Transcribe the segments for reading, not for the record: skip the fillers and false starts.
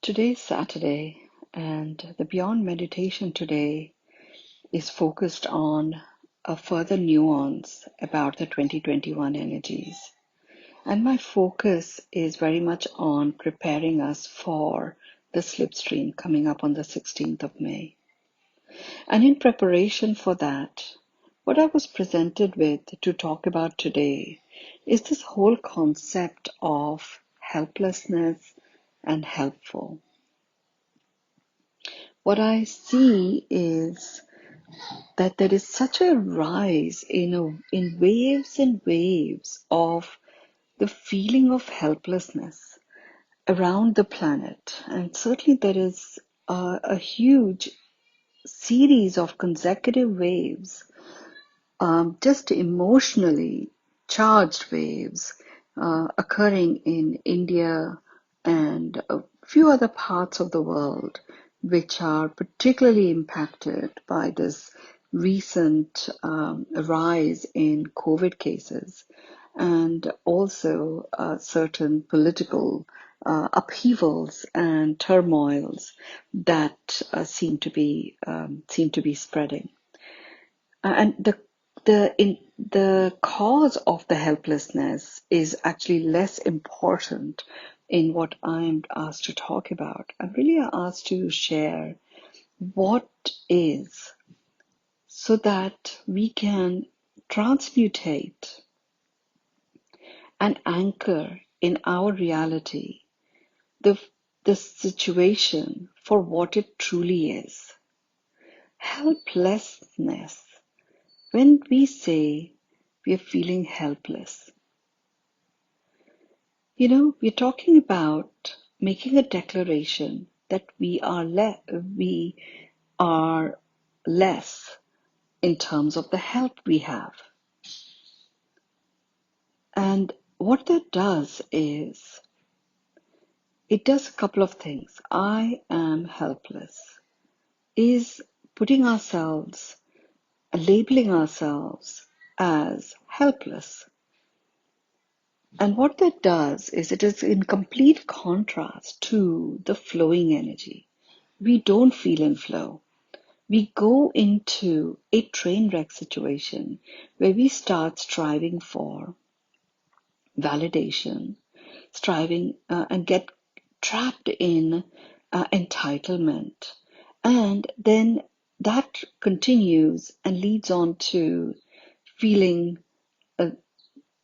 Today's Saturday, and the Beyond Meditation today is focused on a further nuance about the 2021 energies. And my focus is very much on preparing us for the slipstream coming up on the 16th of May. And in preparation for that, what I was presented with to talk about today is this whole concept of helplessness and helpful. What I see is that there is such a rise in waves and waves of the feeling of helplessness around the planet. And certainly there is a huge series of consecutive waves, just emotionally charged waves occurring in India and a few other parts of the world, which are particularly impacted by this recent rise in COVID cases and also certain political upheavals and turmoils that seem to be spreading. And the cause of the helplessness is actually less important in what I'm asked to talk about. I'm really asked to share what is, so that we can transmutate and anchor in our reality the the situation for what it truly is. Helplessness. When we say we are feeling helpless, we're talking about making a declaration that we are less in terms of the help we have. And what that does is it does a couple of things. I am helpless is putting ourselves, labeling ourselves as helpless. And what that does is it is in complete contrast to the flowing energy. We don't feel in flow. We go into a train wreck situation where we start striving for validation, striving and get trapped in entitlement. And then that continues and leads on to feeling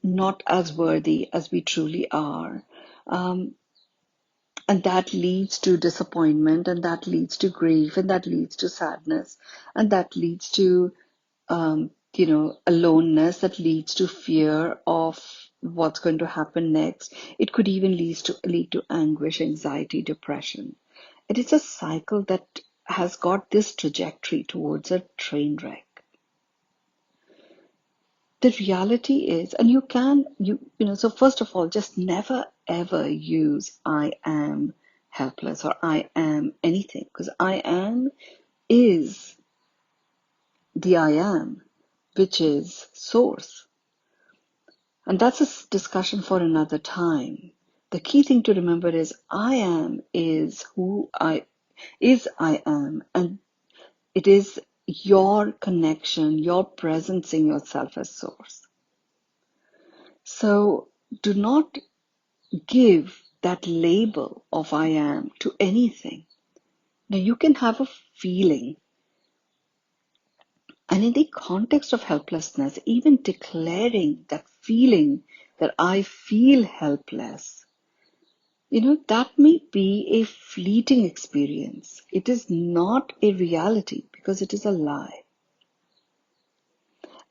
not as worthy as we truly are. Um, and that leads to disappointment, and that leads to grief, and that leads to sadness, and that leads to, aloneness, that leads to fear of what's going to happen next. It could even lead to anguish, anxiety, depression. It is a cycle that has got this trajectory towards a train wreck. The reality is, and so first of all, just never ever use I am helpless or I am anything, because I am is the I am, which is source. And that's a discussion for another time. The key thing to remember is I am is who I am, and it is your connection, your presencing yourself as source. So do not give that label of I am to anything. Now you can have a feeling, and in the context of helplessness, even declaring that feeling that I feel helpless, that may be a fleeting experience. It is not a reality because it is a lie.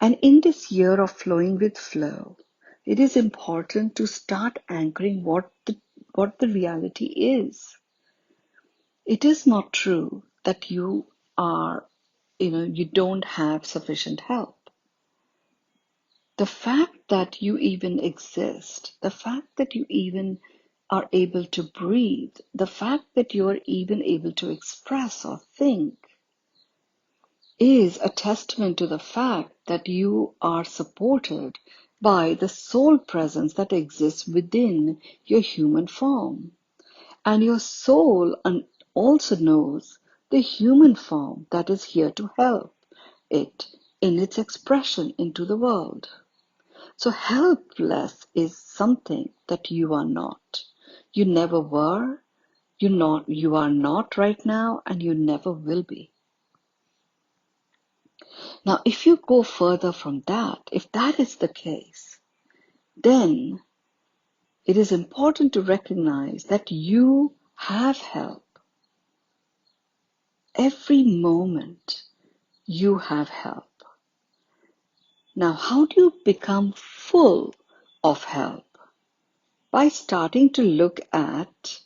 And in this year of flowing with flow, it is important to start anchoring what the reality is. It is not true that you don't have sufficient help. The fact that you even exist, the fact that you even are able to breathe, the fact that you are even able to express or think is a testament to the fact that you are supported by the soul presence that exists within your human form. And your soul also knows the human form that is here to help it in its expression into the world. So helpless is something that you are not. You never were, you are not right now, and you never will be. Now, if you go further from that, if that is the case, then it is important to recognize that you have help. Every moment you have help. Now, how do you become full of help? By starting to look at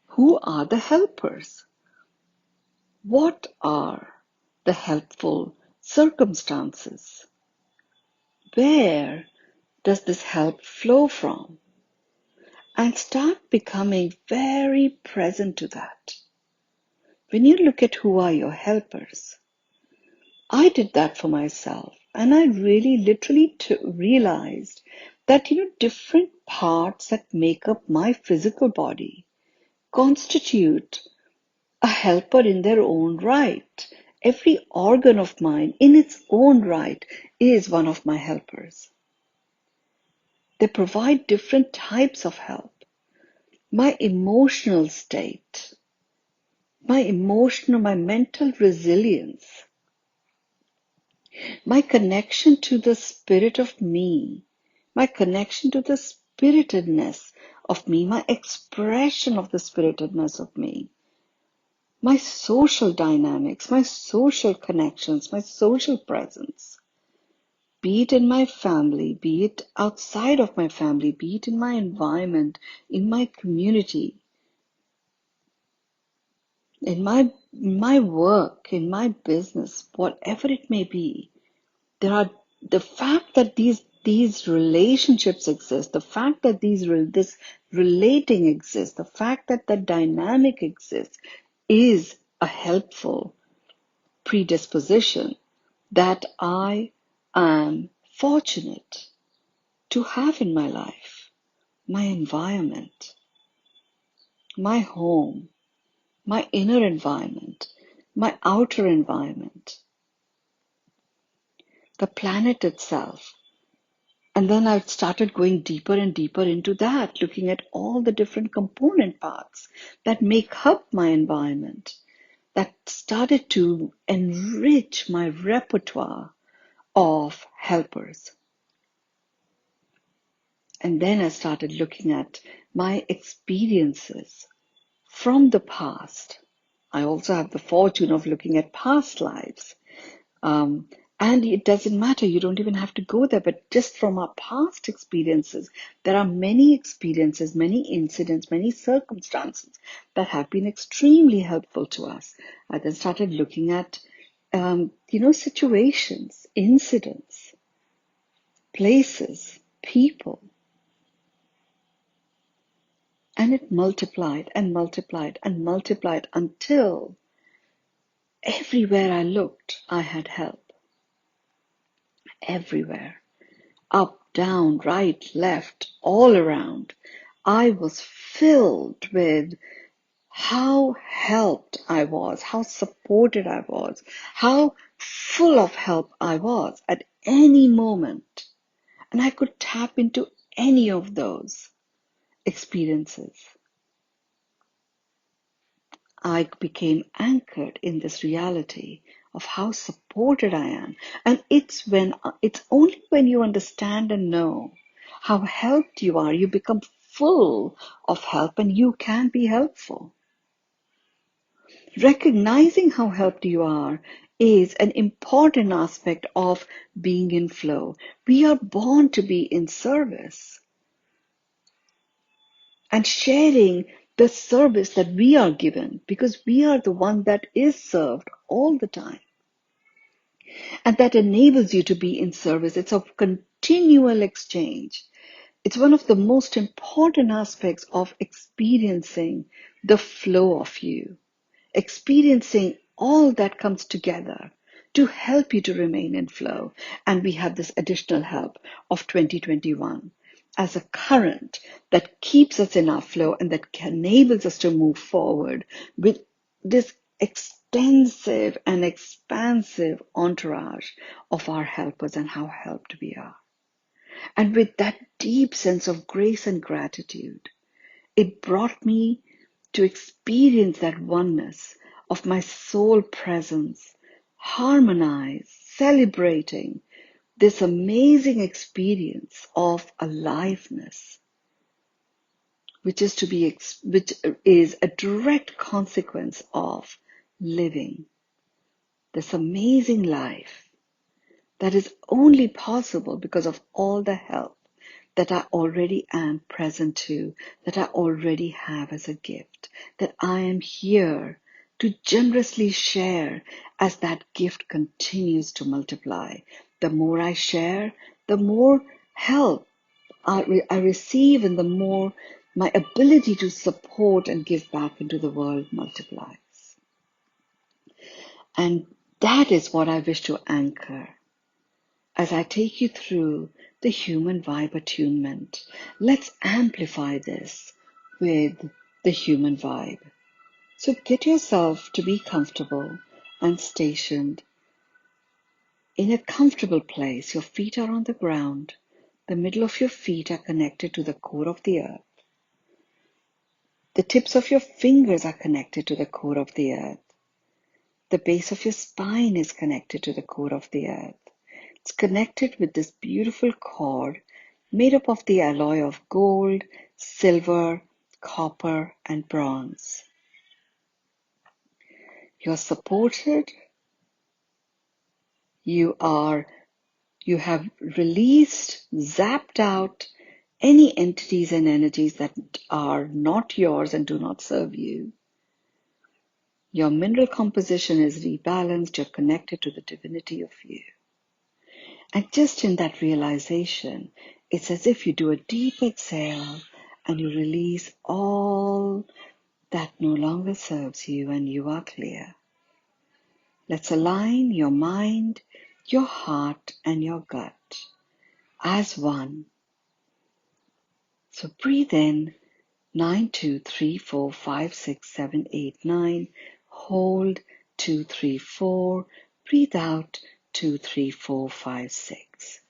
who are the helpers? What are the helpful circumstances? Where does this help flow from? And start becoming very present to that. When you look at who are your helpers, I did that for myself, and I really literally realized that different parts that make up my physical body constitute a helper in their own right. Every organ of mine in its own right is one of my helpers. They provide different types of help. My emotional state, my mental resilience, my connection to the spirit of me, my connection to the spiritedness of me, my expression of the spiritedness of me, my social dynamics, my social connections, my social presence, be it in my family, be it outside of my family, be it in my environment, in my community, in my work, in my business, whatever it may be. There are the fact that these relationships exist, the fact that this relating exists, the fact that the dynamic exists is a helpful predisposition that I am fortunate to have in my life. My environment, my home, my inner environment, my outer environment, the planet itself. And then I started going deeper and deeper into that, looking at all the different component parts that make up my environment, that started to enrich my repertoire of helpers. And then I started looking at my experiences from the past. I also have the fortune of looking at past lives. And it doesn't matter, you don't even have to go there, but just from our past experiences, there are many experiences, many incidents, many circumstances that have been extremely helpful to us. I then started looking at, situations, incidents, places, people, and it multiplied and multiplied and multiplied until everywhere I looked, I had help. Everywhere. Up, down, right, left, all around. I was filled with how helped I was, how supported I was, how full of help I was at any moment. And I could tap into any of those experiences. I became anchored in this reality of how supported I am. And it's only when you understand and know how helped you are, you become full of help and you can be helpful. Recognizing how helped you are is an important aspect of being in flow. We are born to be in service and sharing the service that we are given, because we are the one that is served all the time. And that enables you to be in service. It's a continual exchange. It's one of the most important aspects of experiencing the flow of you, experiencing all that comes together to help you to remain in flow. And we have this additional help of 2021. as a current that keeps us in our flow and that enables us to move forward with this extensive and expansive entourage of our helpers and how helped we are. And with that deep sense of grace and gratitude, it brought me to experience that oneness of my soul presence, harmonize, celebrating this amazing experience of aliveness, which is a direct consequence of living this amazing life that is only possible because of all the help that I already am present to, that I already have as a gift, that I am here to generously share as that gift continues to multiply. The more I share, the more help I receive, and the more my ability to support and give back into the world multiplies. And that is what I wish to anchor as I take you through the human vibe attunement. Let's amplify this with the human vibe. So get yourself to be comfortable and stationed in a comfortable place. Your feet are on the ground. The middle of your feet are connected to the core of the earth. The tips of your fingers are connected to the core of the earth. The base of your spine is connected to the core of the earth. It's connected with this beautiful cord made up of the alloy of gold, silver, copper, and bronze. You're supported. You have released, zapped out any entities and energies that are not yours and do not serve you. Your mineral composition is rebalanced. You're connected to the divinity of you. And just in that realization, it's as if you do a deep exhale and you release all that no longer serves you and you are clear. Let's align your mind, your heart, and your gut as one. So breathe in 9, 2, 3, 4, 5, 6, 7, 8, 9. Hold 2, 3, 4. Breathe out 2, 3, 4, 5, 6.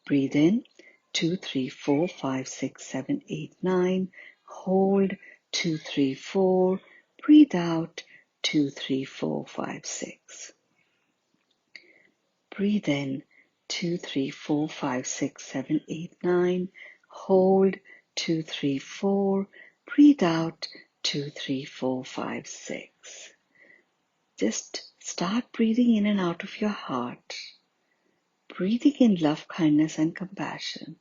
Breathe in 2, 3, 4, 5, 6, 7, 8, 9. Hold 2, 3, 4. Breathe out 2, 3, 4, 5, 6. Breathe in 2, 3, 4, 5, 6, 7, 8, 9. Hold 2, 3, 4. Breathe out 2, 3, 4, 5, 6. Just start breathing in and out of your heart. Breathing in love, kindness, and compassion.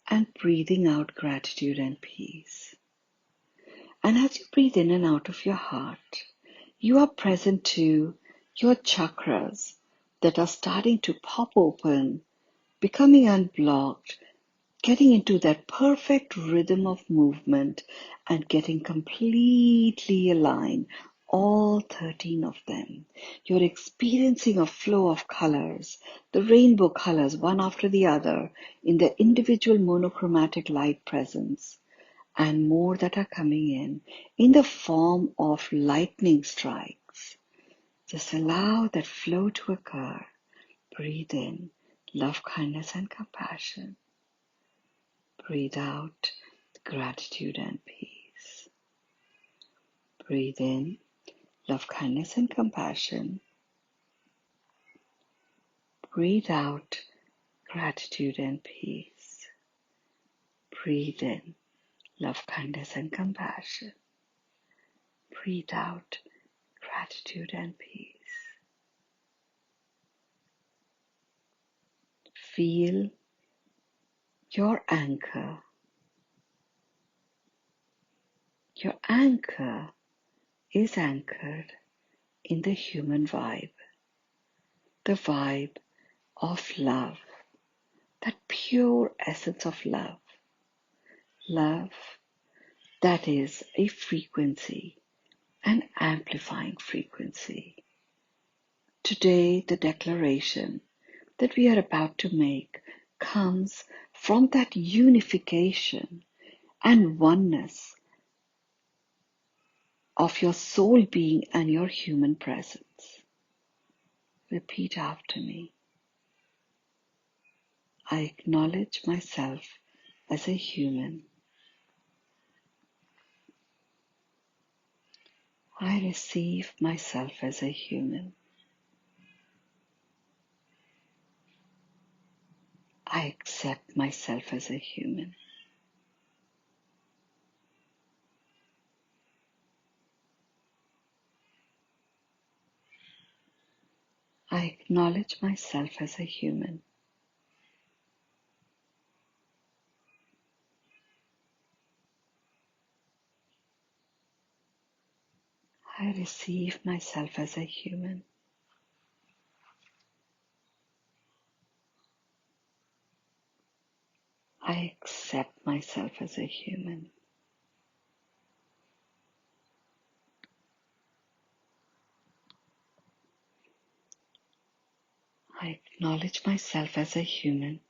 And breathing out gratitude and peace. And as you breathe in and out of your heart, you are present to your chakras that are starting to pop open, becoming unblocked, getting into that perfect rhythm of movement and getting completely aligned, all 13 of them. You're experiencing a flow of colors, the rainbow colors, one after the other, in their individual monochromatic light presence, and more that are coming in the form of lightning strikes. Just allow that flow to occur. Breathe in love, kindness, and compassion. Breathe out gratitude and peace. Breathe in love, kindness, and compassion. Breathe out gratitude and peace. Breathe in love, kindness, and compassion. Breathe out gratitude and peace. Feel your anchor. Your anchor is anchored in the human vibe, the vibe of love, that pure essence of love. Love that is a frequency, an amplifying frequency. Today, the declaration that we are about to make comes from that unification and oneness of your soul being and your human presence. Repeat after me. I acknowledge myself as a human. I receive myself as a human. I accept myself as a human. I acknowledge myself as a human. I receive myself as a human. I accept myself as a human. I acknowledge myself as a human.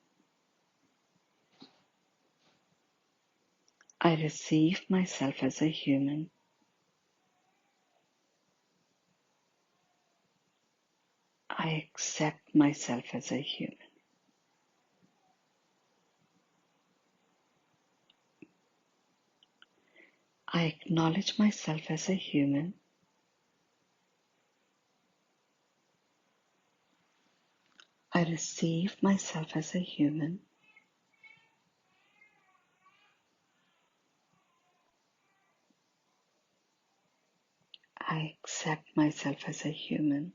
I receive myself as a human. I accept myself as a human. I acknowledge myself as a human. I receive myself as a human. I accept myself as a human.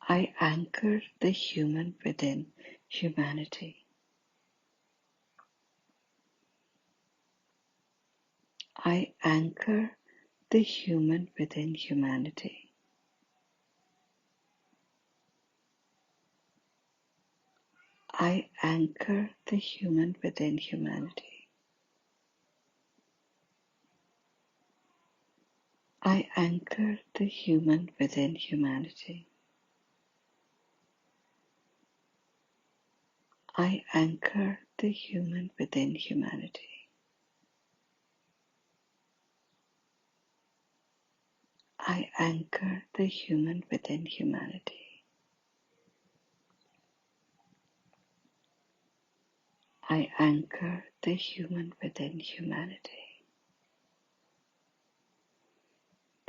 I anchor the human within humanity. I anchor the human within humanity. I anchor the human within humanity. I anchor the human within humanity. I anchor the human within humanity. I anchor the human within humanity. I anchor the human within humanity.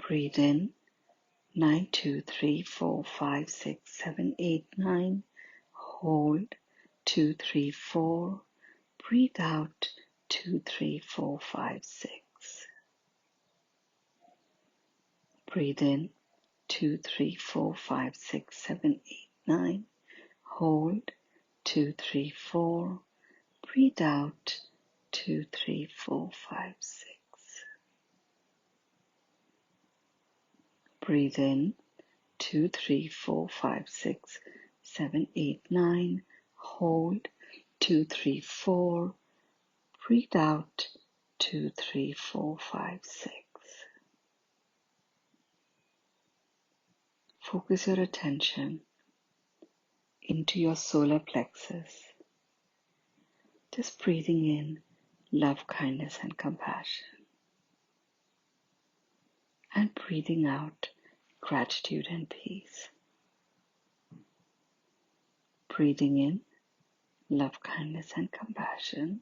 Breathe in 9, 2, 3, 4, 5, 6, 7, 8, 9. Hold 2, 3, 4. Breathe out 2, 3, 4, 5, 6. Breathe in 2, 3, 4, 5, 6, 7, 8, 9. Hold 2, 3, 4. Breathe out 2, 3, 4, 5, 6. Breathe in 2, 3, 4, 5, 6, 7, 8, 9. Hold 2, 3, 4. Breathe out 2, 3, 4, 5, 6. Focus your attention into your solar plexus. Just breathing in love, kindness, and compassion. And breathing out gratitude and peace. Breathing in love, kindness, and compassion.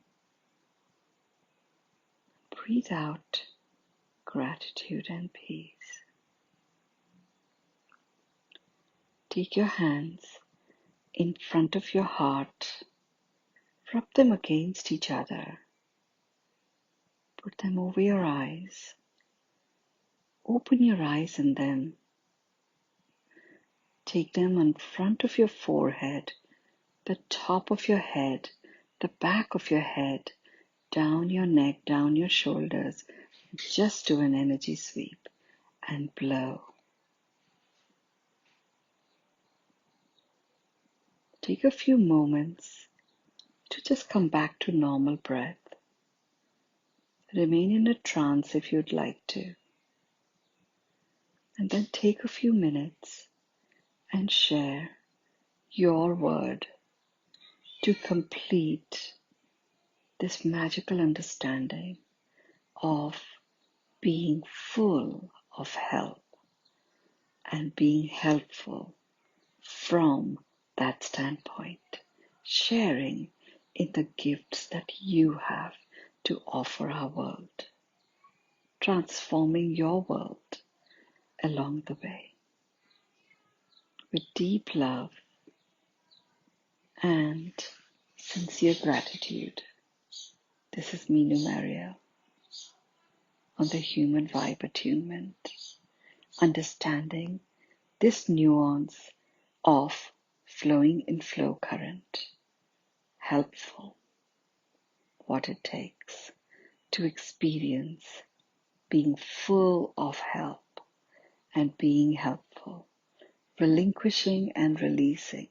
Breathe out gratitude and peace. Take your hands in front of your heart. Rub them against each other. Put them over your eyes. Open your eyes and then take them in front of your forehead, the top of your head, the back of your head, down your neck, down your shoulders. Just do an energy sweep and blow. Take a few moments to just come back to normal breath. Remain in a trance if you'd like to. And then take a few minutes and share your word to complete this magical understanding of being full of help and being helpful from that standpoint, sharing in the gifts that you have to offer our world, transforming your world along the way. With deep love and sincere gratitude, this is Mynoo Maryel on the Human Vibe Attunement, understanding this nuance of flowing in flow current, helpful, what it takes to experience being full of help and being helpful, relinquishing and releasing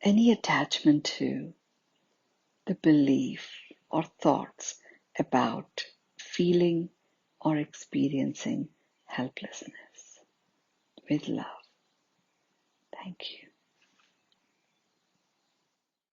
any attachment to the belief or thoughts about feeling or experiencing helplessness. With love. Thank you.